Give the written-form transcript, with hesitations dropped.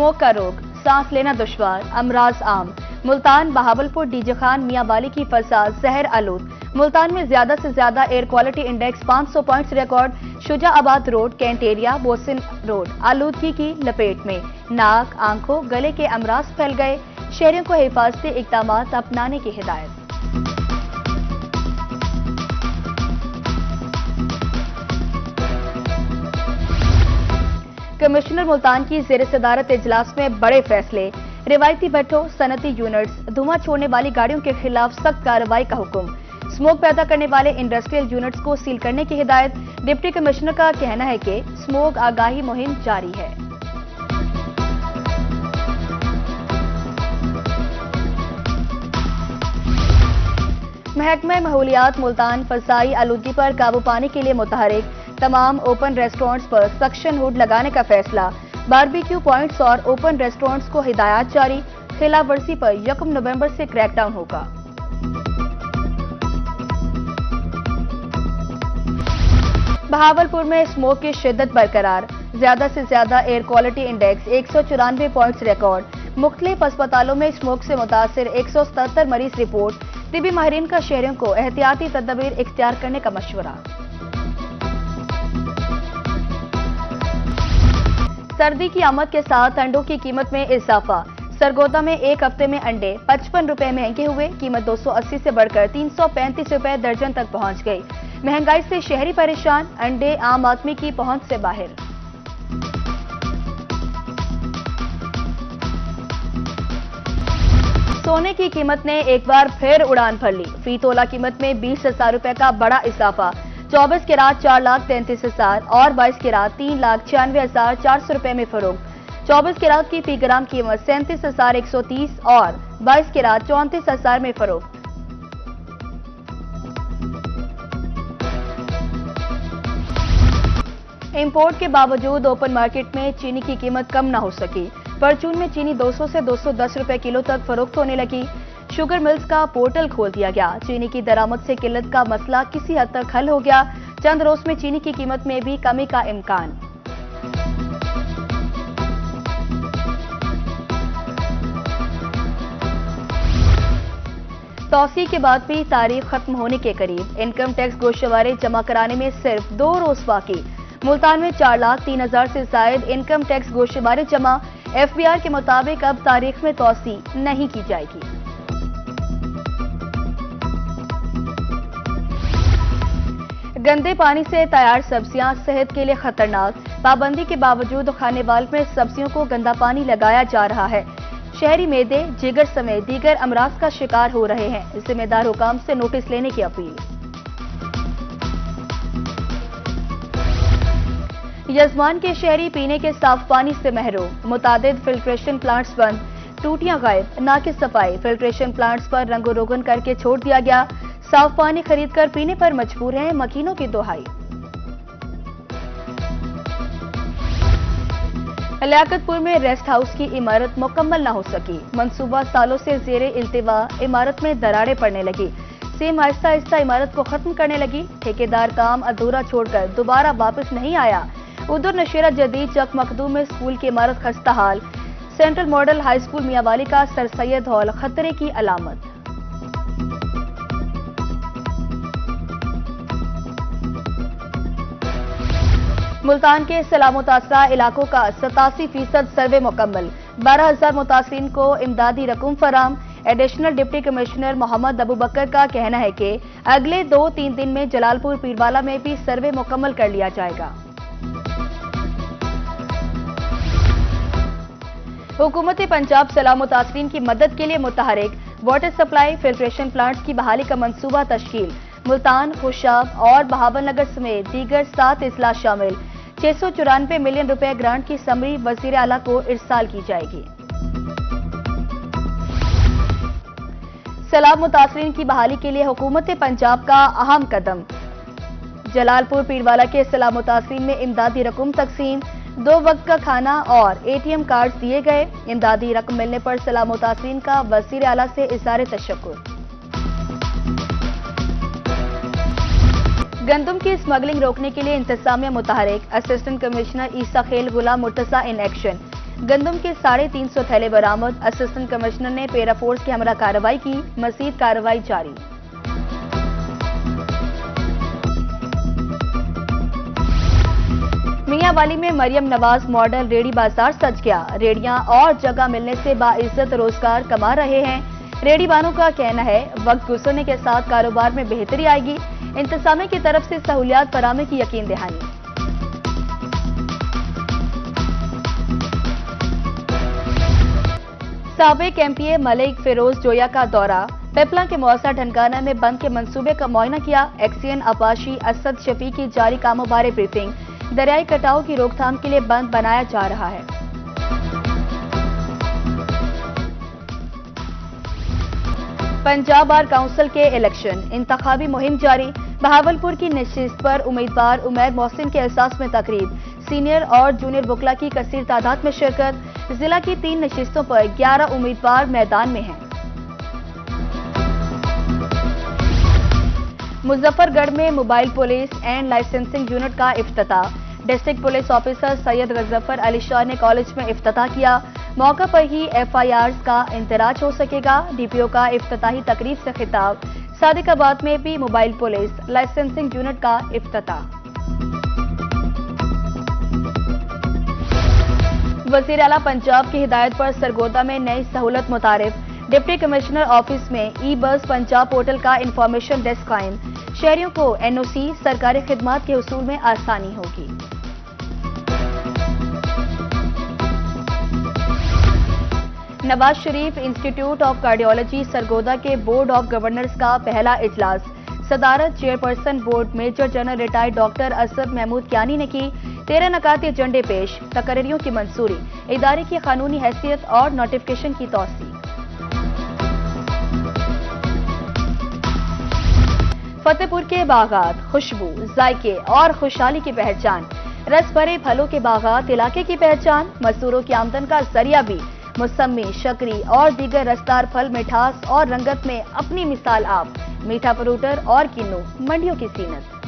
Smoke का रोग, सांस लेना दुश्वार, अमराज आम। मुल्तान बहावलपुर डीजे खान मियां वाली की फजा जहर आलूद। मुल्तान में ज्यादा से ज्यादा air quality index 500 points record. Shujabad road, cantt area, Bosan road आलूदगी की लपेट में। नाक, आंखों, गले के अमराज फैल गए। शहरियों को हिफाजती इकदामात अपनाने की हिदायत। कमिश्नर मुल्तान की जेर सदारत इजलास में बड़े फैसले। रिवायती भट्ठों, सनती यूनिट्स, धुआं छोड़ने वाली गाड़ियों के खिलाफ सख्त कार्रवाई का हुक्म। स्मोक पैदा करने वाले इंडस्ट्रियल यूनिट्स को सील करने की हिदायत। डिप्टी कमिश्नर का कहना है कि स्मोक आगाही मुहिम जारी है। महकमा माहौलियात मुल्तान फसाई आलूदगी पर काबू पाने के लिए मुतहरिक। तमाम ओपन रेस्टोरेंट्स पर सक्शन हुड लगाने का फैसला। बारबेक्यू पॉइंट्स और ओपन रेस्टोरेंट्स को हिदायत जारी। खिलाफ वर्जी पर 1 नवंबर से क्रैकडाउन होगा। बहावलपुर में स्मोक की शिद्दत बरकरार। ज्यादा से ज्यादा air quality index 194 points record. मुख्तलिफ अस्पतालों में स्मोक से मुतासिर 177 मरीज रिपोर्ट। तिबी माहिरीन का शहरियों को एहतियाती तदबीर इख्तियार करने का मशवरा। सर्दी की आमद के साथ अंडों की कीमत में इजाफा। सरगोदा में एक हफ्ते में अंडे 55 रुपए महंगे हुए। कीमत 280 से बढ़कर 335 रुपए दर्जन तक पहुंच गई। महंगाई से शहरी परेशान, अंडे आम आदमी की पहुंच से बाहर। सोने की कीमत ने एक बार फिर उड़ान भर ली। फी तोला कीमत में 20,000 रुपए का बड़ा इजाफा। 24 के रात 4,33,000 और 22 के रात 3,96,400 रुपए में फरोख्त। 24 के रात की फी ग्राम कीमत 37,130 और 22 के रात 34,000 में फरोख्त। इंपोर्ट के बावजूद ओपन मार्केट में चीनी की कीमत कम न हो सकी। परचून में चीनी 200 से 210 रुपए किलो तक फरोख्त होने लगी। शुगर मिल्स का पोर्टल खोल दिया गया। चीनी की दरामद से किल्लत का मसला किसी हद तक हल हो गया। चंद रोज में चीनी की कीमत में भी कमी का इम्कान। तौसी के बाद भी तारीख खत्म होने के करीब। इनकम टैक्स गोशवारे जमा कराने में सिर्फ 2 रोज बाकी। मुल्तान में 4,03,000 से जायद इनकम टैक्स गोशवारे जमा। एफबीआर के मुताबिक अब तारीख में तौसी नहीं की जाएगी। गंदे पानी से तैयार सब्जियां सेहत के लिए खतरनाक। पाबंदी के बावजूद खानेवाल में सब्जियों को गंदा पानी लगाया जा रहा है। शहरी मैदे, जिगर समेत दीगर अमराज का शिकार हो रहे हैं। जिम्मेदार हुकाम से नोटिस लेने की अपील। यजमान के शहरी पीने के साफ पानी से महरूम। मुतादिद फिल्ट्रेशन प्लांट्स बंद, टूटियां गायब, ना की सफाई। फिल्ट्रेशन प्लांट्स पर रंगो रोगन करके छोड़ दिया गया। साफ पानी खरीदकर पीने पर मजबूर हैं मकीनों की दुहाई। लियाकतपुर में रेस्ट हाउस की इमारत मुकम्मल न हो सकी। मंसूबा सालों से जेरे इल्तिवा, इमारत में दरारें पड़ने लगी। सीएम आहिस्ता आहिस्ता इमारत को खत्म करने लगी। ठेकेदार काम अधूरा छोड़कर दोबारा वापस नहीं आया। उधर नशेरा जदीद चक मखदूम में स्कूल की इमारत खस्ता हाल। Central model high school Mianwali का सर सैयद हॉल खतरे की अलामत। मुल्तान के सैलाब मुतासरा इलाकों का 87% सर्वे मुकम्मल। 12,000 मुतासरीन को इमदादी रकूम फराम। Additional deputy commissioner Mohammad Abu Bakar का कहना है कि अगले 2-3 दिन में जलालपुर पीरवाला में भी सर्वे मुकम्मल कर लिया जाएगा। हुकूमत पंजाब सैलाब मुतासरीन की मदद के लिए मुतहरिक। वाटर सप्लाई, फिल्ट्रेशन प्लांट्स की बहाली का मंसूबा तश्कील। मुल्तान, खुशाब और बहावलनगर समेत दीगर 7 इजला शामिल। 694 मिलियन रुपए ग्रांट की समरी वजीर आला को इरसाल की जाएगी। सैलाब मुतासरीन की बहाली के लिए हुकूमत पंजाब का अहम कदम। जलालपुर पीरवाला के सैलाब मुतासरीन में इमदादी रकूम तकसीम। 2 वक्त का खाना और एटीएम कार्ड दिए गए। इमदादी रकम मिलने पर सैलाब मुतासरीन का वजीर आला से इज़हार तशक्कुर। गंदम की स्मगलिंग रोकने के लिए इंतजामिया मुतहरिक। असिस्टेंट कमिश्नर ईसा खेल गुलाम मुर्तजा इन एक्शन। गंदम के 350 थैले बरामद। असिस्टेंट कमिश्नर ने पेरा फोर्स की हमरा कार्रवाई की। मजीद कार्रवाई जारी। मियांवाली में मरियम नवाज मॉडल रेडी बाजार सज गया। रेडियां और जगह मिलने से बाइज्जत रोजगार कमा रहे हैं। रेडी वालों का कहना है वक्त गुजरने के साथ कारोबार में बेहतरी आएगी। इंतजामिया की तरफ से सहूलियात फराहमी की यकीन दहानी। साबिक एमपीए मलिक फिरोज जोया का दौरा। पिपला के मौसा ढनकाना में बंद के मंसूबे का मुआयना किया। एक्सीएन अपाशी असद शफी की जारी कामों बारे ब्रीफिंग। दरियाई कटाव की रोकथाम के लिए बंद बनाया जा रहा है। पंजाब बार काउंसिल के इलेक्शन। इंतखाबी मुहिम जारी। बहावलपुर की नशिस्त पर उम्मीदवार उमैर मोहसिन के एहसास में तकरीब। सीनियर और जूनियर वकला की कसीर तादाद में शिरकत। जिला की 3 नशिस्तों पर 11 उम्मीदवार मैदान में हैं। मुजफ्फरगढ़ में mobile police and licensing unit का इफ्तिताह। District police officer Syed Ghazanfar Ali Shah ने कॉलेज में इफ्तिताह किया। मौका पर ही एफआईआर का इंतराज हो सकेगा। डीपीओ का इफ्तिताही तकरीब से खिताब। सादिकाबाद में भी मोबाइल पुलिस लाइसेंसिंग यूनिट का इफ्तिताह। वजीर आला पंजाब की हिदायत पर सरगोदा में नई सहूलत मुतारिफ। डिप्टी कमिश्नर ऑफिस में ई बस पंजाब पोर्टल का इंफॉर्मेशन डेस्क कायम। शहरियों को एनओसी सरकारी खिदमात के हुसूल में आसानी होगी। Nawaz Sharif institute of cardiology Sargodha के बोर्ड ऑफ गवर्नर्स का पहला इजलास। सदारत chairperson board major general retired doctor Asad Mahmood Kiani ने की। 13 नकाती एजेंडे पेश। तकरीरियों की मंजूरी। इदारे की कानूनी हैसियत और नोटिफिकेशन की तौसीक। फतेहपुर के बागात खुशबू, जायके और खुशहाली की पहचान। रस भरे फलों के बागात इलाके की पहचान। मजदूरों की आमदन का जरिया भी। मौसमी, शकरी और दीगर रसदार फल मिठास और रंगत में अपनी मिसाल आप। मीठा फ्रूटर और किन्नू मंडियों की सीनत।